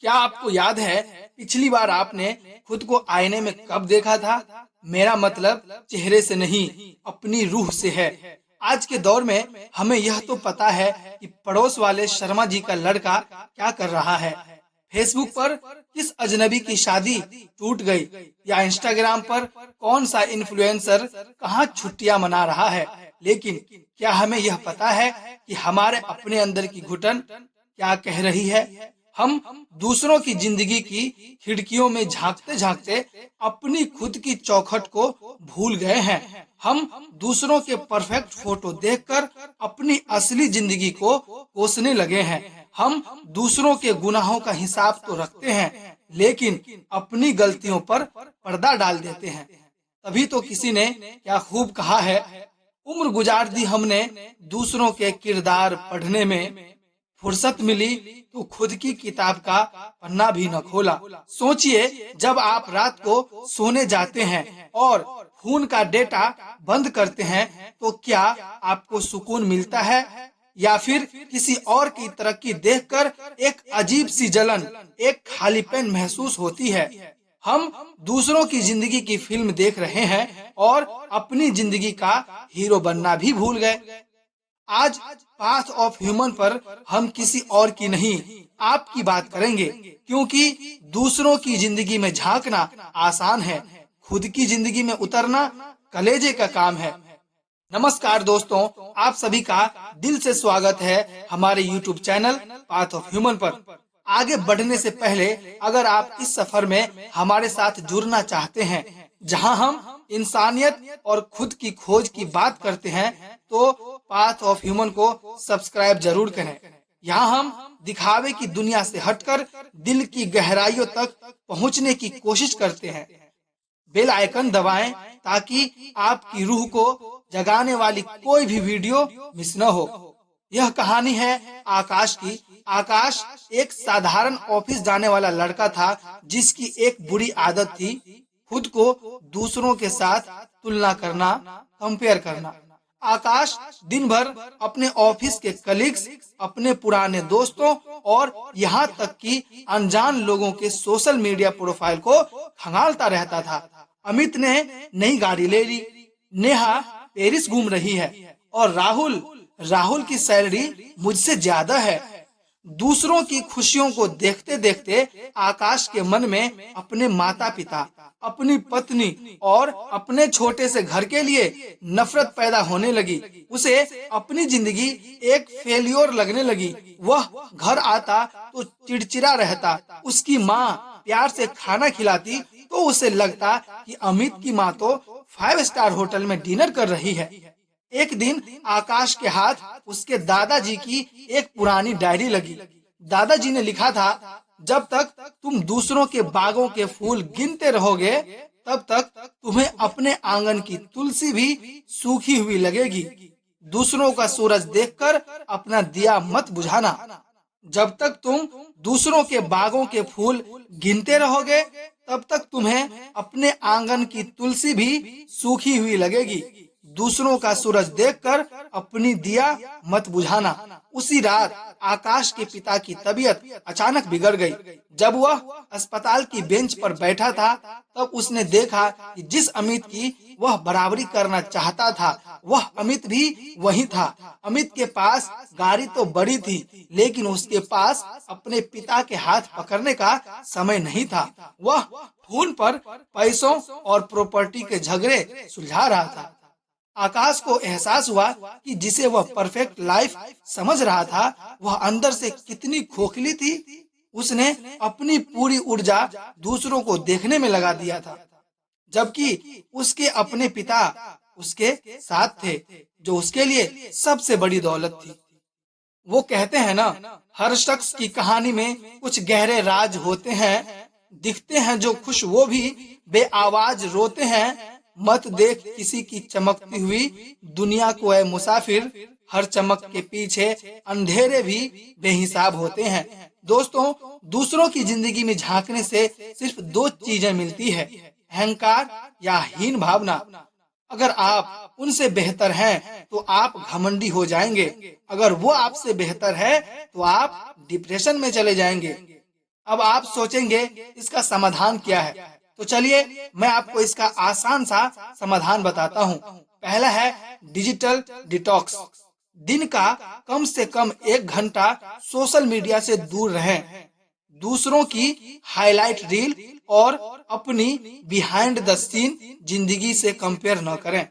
क्या आपको याद है पिछली बार आपने खुद को आईने में कब देखा था? मेरा मतलब चेहरे से नहीं, अपनी रूह से है। आज के दौर में हमें यह तो पता है कि पड़ोस वाले शर्मा जी का लड़का क्या कर रहा है, फेसबुक पर किस अजनबी की शादी टूट गई, या इंस्टाग्राम पर कौन सा इन्फ्लुएंसर कहाँ छुट्टियां मना रहा है। लेकिन क्या हमें यह पता है कि हमारे अपने अंदर की घुटन क्या कह रही है? हम दूसरों की जिंदगी की खिड़कियों में झांकते झांकते अपनी खुद की चौखट को भूल गए हैं। हम दूसरों के परफेक्ट फोटो देखकर अपनी असली जिंदगी को कोसने लगे हैं। हम दूसरों के गुनाहों का हिसाब तो रखते हैं, लेकिन अपनी गलतियों पर पर्दा डाल देते हैं। तभी तो किसी ने क्या खूब कहा है, उम्र गुजार दी हमने दूसरों के किरदार पढ़ने में, फुर्सत मिली तो खुद की किताब का पन्ना भी न खोला। सोचिए, जब आप रात को सोने जाते हैं और फोन का डेटा बंद करते हैं तो क्या आपको सुकून मिलता है, या फिर किसी और की तरक्की देखकर एक अजीब सी जलन, एक खालीपन महसूस होती है? हम दूसरों की जिंदगी की फिल्म देख रहे हैं और अपनी जिंदगी का हीरो बनना भी भूल गए। आज पाथ ऑफ ह्यूमन पर हम किसी और की नहीं, आपकी बात करेंगे, क्योंकि दूसरों की जिंदगी में झांकना आसान है, खुद की जिंदगी में उतरना कलेजे का काम है। नमस्कार दोस्तों, आप सभी का दिल से स्वागत है हमारे YouTube channel path of human पर। आगे बढ़ने से पहले अगर आप इस सफर में हमारे साथ जुड़ना चाहते हैं, जहां हम इंसानियत और खुद की खोज की बात करते हैं, तो पाथ ऑफ ह्यूमन को सब्सक्राइब जरूर करें। यहाँ हम दिखावे की दुनिया से हटकर दिल की गहराइयों तक पहुँचने की कोशिश करते हैं। बेल आइकन दबाएं ताकि आपकी रूह को जगाने वाली कोई भी वीडियो मिस न हो। यह कहानी है आकाश की। आकाश एक साधारण ऑफिस जाने वाला लड़का था, जिसकी एक बुरी आदत थी खुद को दूसरों के साथ तुलना करना, कंपेयर करना। आकाश दिन भर अपने ऑफिस के कलीग्स, अपने पुराने दोस्तों और यहाँ तक कि अनजान लोगों के सोशल मीडिया प्रोफाइल को खंगालता रहता था। अमित ने नई गाड़ी ले ली, नेहा पेरिस घूम रही है, और राहुल राहुल की सैलरी मुझसे ज्यादा है। दूसरों की खुशियों को देखते देखते आकाश के मन में अपने माता पिता, अपनी पत्नी और अपने छोटे से घर के लिए नफरत पैदा होने लगी। उसे अपनी जिंदगी एक फेलियर लगने लगी। वह घर आता तो चिड़चिड़ा रहता। उसकी माँ प्यार से खाना खिलाती तो उसे लगता कि अमित की माँ तो 5 स्टार होटल में डिनर कर रही है। एक दिन आकाश के हाथ उसके दादाजी की एक पुरानी डायरी लगी। दादाजी ने लिखा था, जब तक तुम दूसरों के बागों के फूल गिनते रहोगे, तब तक तुम्हें अपने आंगन की तुलसी भी सूखी हुई लगेगी। दूसरों का सूरज देखकर अपना दिया मत बुझाना। जब तक तुम दूसरों के बागों के फूल गिनते रहोगे, तब तक तुम्हें अपने आंगन की तुलसी भी सूखी हुई लगेगी। दूसरों का सूरज देखकर अपनी दिया मत बुझाना। उसी रात आकाश के पिता की तबीयत अचानक बिगड़ गई। जब वह अस्पताल की बेंच पर बैठा था, तब उसने देखा कि जिस अमित की वह बराबरी करना चाहता था, वह अमित भी वही था। अमित के पास गाड़ी तो बड़ी थी, लेकिन उसके पास अपने पिता के हाथ पकड़ने का समय नहीं था। वह फोन पर पैसों और प्रॉपर्टी के झगड़े सुलझा रहा था। आकाश को एहसास हुआ कि जिसे वह परफेक्ट लाइफ समझ रहा था, वह अंदर से कितनी खोखली थी। उसने अपनी पूरी ऊर्जा दूसरों को देखने में लगा दिया था, जबकि उसके अपने पिता उसके साथ थे, जो उसके लिए सबसे बड़ी दौलत थी। वो कहते हैं ना, हर शख्स की कहानी में कुछ गहरे राज होते हैं। दिखते हैं जो खुश वो भी बेआवाज रोते हैं। मत देख किसी की चमकती हुई दुनिया को ऐ मुसाफिर, हर चमक के पीछे अंधेरे भी बेहिसाब होते हैं। दोस्तों, दूसरों की जिंदगी में झांकने से सिर्फ 2 चीजें मिलती है, अहंकार या हीन भावना। अगर आप उनसे बेहतर हैं तो आप घमंडी हो जाएंगे। अगर वो आपसे बेहतर है तो आप डिप्रेशन में चले जाएंगे। अब आप सोचेंगे इसका समाधान क्या है, तो चलिए मैं आपको इसका आसान सा समाधान बताता हूँ। पहला है डिजिटल डिटॉक्स। दिन का कम से कम 1 घंटा सोशल मीडिया से दूर रहें। दूसरों की हाईलाइट रील और अपनी बिहाइंड द सीन जिंदगी से कंपेयर न करें।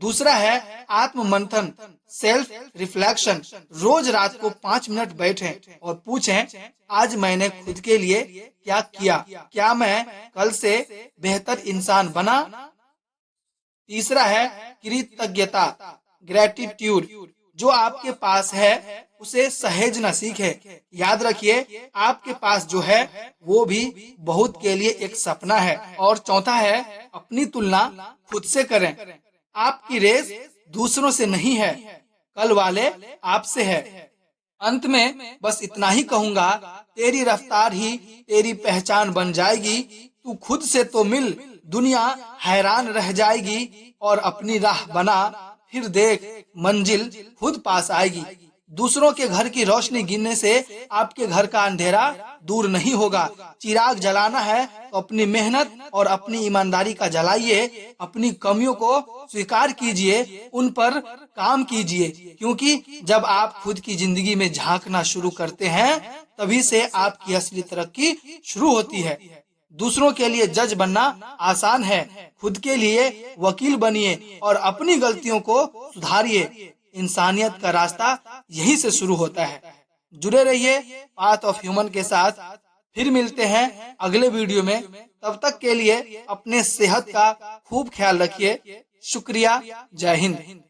दूसरा है आत्म मंथन, सेल्फ रिफ्लेक्शन। रोज रात को 5 मिनट बैठें और पूछें, आज मैंने खुद के लिए क्या किया, क्या मैं कल से बेहतर इंसान बना। तीसरा है कृतज्ञता, ग्रेटिट्यूड। जो आपके पास है उसे सहेजना सीखे। याद रखिए आपके पास जो है वो भी बहुत के लिए एक सपना है। और चौथा है अपनी तुलना खुद से करें। आपकी रेस दूसरों से नहीं है, कल वाले आपसे है। अंत में बस इतना ही कहूंगा, तेरी रफ्तार ही तेरी पहचान बन जाएगी। तू खुद से तो मिल, दुनिया हैरान रह जाएगी। और अपनी राह बना, फिर देख मंजिल खुद पास आएगी। दूसरों के घर की रोशनी गिनने से आपके घर का अंधेरा दूर नहीं होगा। चिराग जलाना है तो अपनी मेहनत और अपनी ईमानदारी का जलाइए। अपनी कमियों को स्वीकार कीजिए, उन पर काम कीजिए, क्योंकि जब आप खुद की जिंदगी में झांकना शुरू करते हैं तभी से आपकी असली तरक्की शुरू होती है। दूसरों के लिए जज बनना आसान है, खुद के लिए वकील बनिए और अपनी गलतियों को सुधारिए। इंसानियत का रास्ता यहीं से शुरू होता है। जुड़े रहिए पाथ ऑफ ह्यूमन के साथ। फिर मिलते हैं अगले वीडियो में। तब तक के लिए अपने सेहत का खूब ख्याल रखिए। शुक्रिया। जय हिंद।